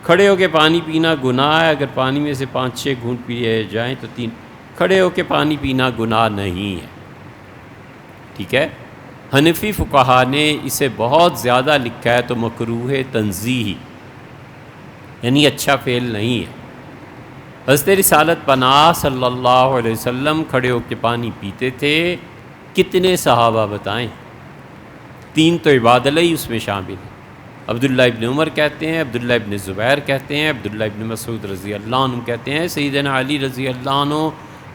کھڑے ہو کے پانی پینا گناہ ہے، اگر پانی میں سے 5-6 گھونٹ پیے جائیں تو 3۔ کھڑے ہو کے پانی پینا گناہ نہیں ہے، ٹھیک ہے۔ حنفی فقہا نے اسے بہت زیادہ لکھا ہے تو مکروہ تنزیہی، یعنی اچھا فعل نہیں ہے۔ حضرت رسالت پناہ صلی اللہ علیہ وسلم کھڑے ہو کے پانی پیتے تھے، کتنے صحابہ بتائیں؟ 3 تو عباد اللہ ہی اس میں شامل ہیں۔ عبداللہ ابن عمر کہتے ہیں، عبداللہ ابن زبیر کہتے ہیں، عبداللہ ابن مسعود رضی اللہ عنہ کہتے ہیں، سیدنا علی رضی اللہ عنہ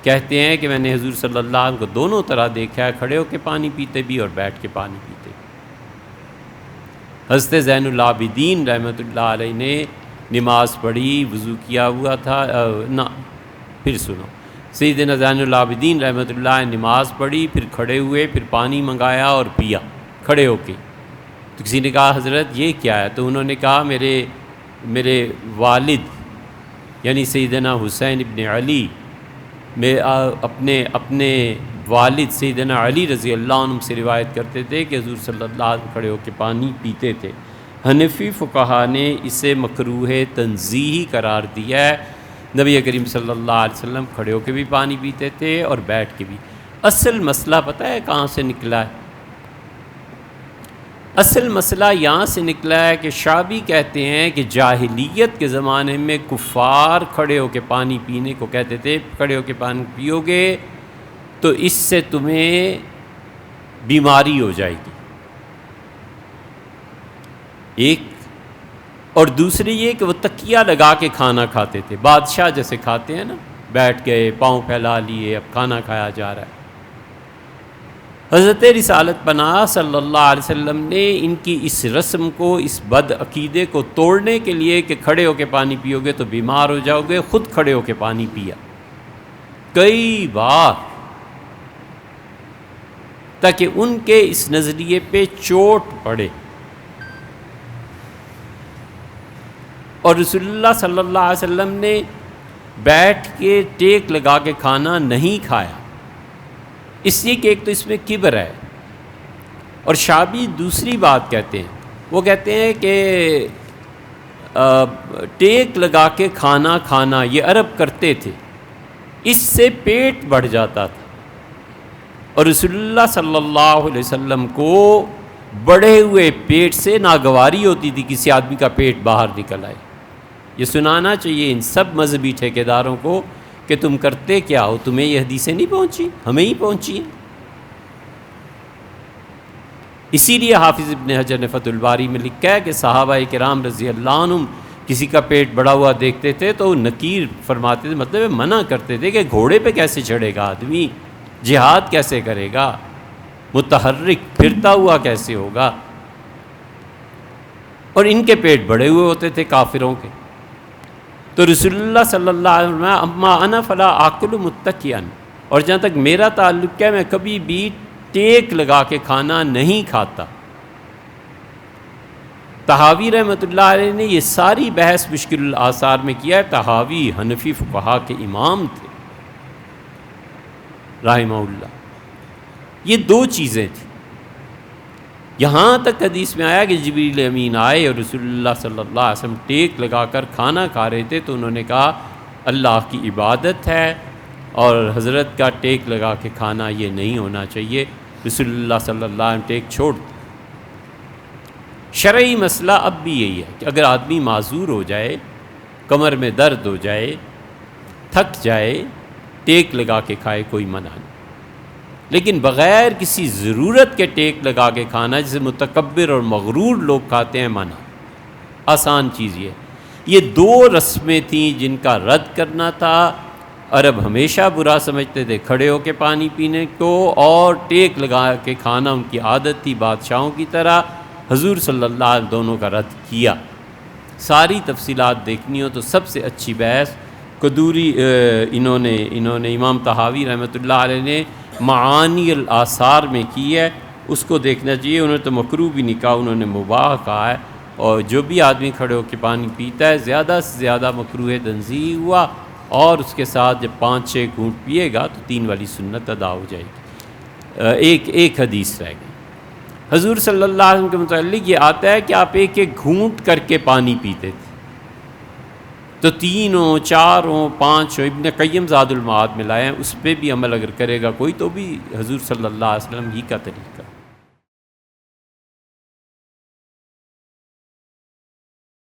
کہتے ہیں کہ میں نے حضور صلی اللہ علیہ وسلم کو دونوں طرح دیکھا ہے، کھڑے ہو کے پانی پیتے بھی اور بیٹھ کے پانی پیتے بھی۔ حضرت زین العابدین رحمۃ اللہ علیہ نے نماز پڑھی، وضو کیا ہوا تھا، پھر سنو، سیدنا زین العابدین رحمۃ اللہ علیہ نماز پڑھی، پھر کھڑے ہوئے، پھر پانی منگایا اور پیا کھڑے ہو کے۔ تو کسی نے کہا حضرت یہ کیا ہے؟ تو انہوں نے کہا میرے والد یعنی سیدنا حسین ابن علی، میں اپنے والد سیدنا علی رضی اللہ عنہ سے روایت کرتے تھے کہ حضور صلی اللہ علیہ وسلم کھڑے ہو کے پانی پیتے تھے۔ حنفی فقہا نے اسے مکروہ تنزیہی قرار دیا ہے۔ نبی کریم صلی اللہ علیہ وسلم کھڑے ہو کے بھی پانی پیتے تھے اور بیٹھ کے بھی۔ اصل مسئلہ پتہ ہے کہاں سے نکلا ہے؟ اصل مسئلہ یہاں سے نکلا ہے کہ شعبی کہتے ہیں کہ جاہلیت کے زمانے میں کفار کھڑے ہو کے پانی پینے کو کہتے تھے، کھڑے ہو کے پانی پیو گے تو اس سے تمہیں بیماری ہو جائے گی، ایک، اور دوسری یہ کہ وہ تکیہ لگا کے کھانا کھاتے تھے، بادشاہ جیسے کھاتے ہیں نا، بیٹھ گئے پاؤں پھیلا لیے، اب کھانا کھایا جا رہا ہے۔ حضرت رسالت پناہ صلی اللہ علیہ وسلم نے ان کی اس رسم کو، اس بد عقیدے کو توڑنے کے لیے کہ کھڑے ہو کے پانی پیو گے تو بیمار ہو جاؤ گے، خود کھڑے ہو کے پانی پیا کئی بار، تاکہ ان کے اس نظریے پہ چوٹ پڑے۔ اور رسول اللہ صلی اللہ علیہ وسلم نے بیٹھ کے ٹیک لگا کے کھانا نہیں کھایا، اس لیے کہ ایک تو اس میں کبر ہے، اور شعبی دوسری بات کہتے ہیں، وہ کہتے ہیں کہ ٹیک لگا کے کھانا کھانا یہ عرب کرتے تھے، اس سے پیٹ بڑھ جاتا تھا، اور رسول اللہ صلی اللہ علیہ وسلم کو بڑھے ہوئے پیٹ سے ناگواری ہوتی تھی کسی آدمی کا پیٹ باہر نکل آئے۔ یہ سنانا چاہیے ان سب مذہبی ٹھیکیداروں کو کہ تم کرتے کیا ہو، تمہیں یہ حدیثیں نہیں پہنچی، ہمیں ہی پہنچی ہیں۔ اسی لیے حافظ ابن حجر نے فتح الباری میں لکھا ہے کہ صحابہ کرام رضی اللہ عنہم کسی کا پیٹ بڑا ہوا دیکھتے تھے تو نکیر فرماتے تھے، مطلب منع کرتے تھے کہ گھوڑے پہ کیسے چڑھے گا آدمی، جہاد کیسے کرے گا، متحرک پھرتا ہوا کیسے ہوگا، اور ان کے پیٹ بڑے ہوئے ہوتے تھے کافروں کے۔ تو رسول اللہ صلی اللہ علیہ وسلم اما انا فلا آکل متکئا، اور جہاں تک میرا تعلق ہے میں کبھی بھی ٹیک لگا کے کھانا نہیں کھاتا۔ طحاوی رحمۃ اللہ علیہ نے یہ ساری بحث مشکل الآثار میں کیا ہے۔ طحاوی حنفی فقہا کے امام تھے رحمہ اللہ۔ یہ دو چیزیں تھیں، یہاں تک حدیث میں آیا کہ جبریل امین آئے اور رسول اللہ صلی اللہ علیہ وسلم ٹیک لگا کر کھانا کھا رہے تھے، تو انہوں نے کہا اللہ کی عبادت ہے اور حضرت کا ٹیک لگا کے کھانا یہ نہیں ہونا چاہیے۔ رسول اللہ صلی اللہ علیہ وسلم ٹیک چھوڑ دیں۔ شرعی مسئلہ اب بھی یہی ہے کہ اگر آدمی معذور ہو جائے، کمر میں درد ہو جائے، تھک جائے، ٹیک لگا کے کھائے، کوئی منع نہیں، لیکن بغیر کسی ضرورت کے ٹیک لگا کے کھانا جسے متکبر اور مغرور لوگ کھاتے ہیں، منع۔ آسان چیز یہ دو رسمیں تھیں جن کا رد کرنا تھا۔ عرب ہمیشہ برا سمجھتے تھے کھڑے ہو کے پانی پینے کو، اور ٹیک لگا کے کھانا ان کی عادت تھی بادشاہوں کی طرح۔ حضور صلی اللہ علیہ وسلم دونوں کا رد کیا۔ ساری تفصیلات دیکھنی ہو تو سب سے اچھی بحث قدوری انہوں نے امام طحاوی رحمۃ اللہ علیہ نے معانی الآثار میں کی ہے، اس کو دیکھنا چاہیے۔ انہوں نے تو مکروہ بھی نہیں کہا، انہوں نے مباح کہا ہے، اور جو بھی آدمی کھڑے ہو کے پانی پیتا ہے زیادہ سے زیادہ مکروہ تنزیہی ہوا، اور اس کے ساتھ جب 5-6 گھونٹ پیے گا تو 3 والی سنت ادا ہو جائے گی۔ ایک حدیث رہ گئی حضور صلی اللہ علیہ وسلم کے متعلق، یہ آتا ہے کہ آپ ایک گھونٹ کر کے پانی پیتے تھے، تو تینوں، چاروں، پانچوں ابن قیم زاد المعاد میں لائے ہیں، اس پہ بھی عمل اگر کرے گا کوئی تو بھی حضور صلی اللہ علیہ وسلم ہی کا طریقہ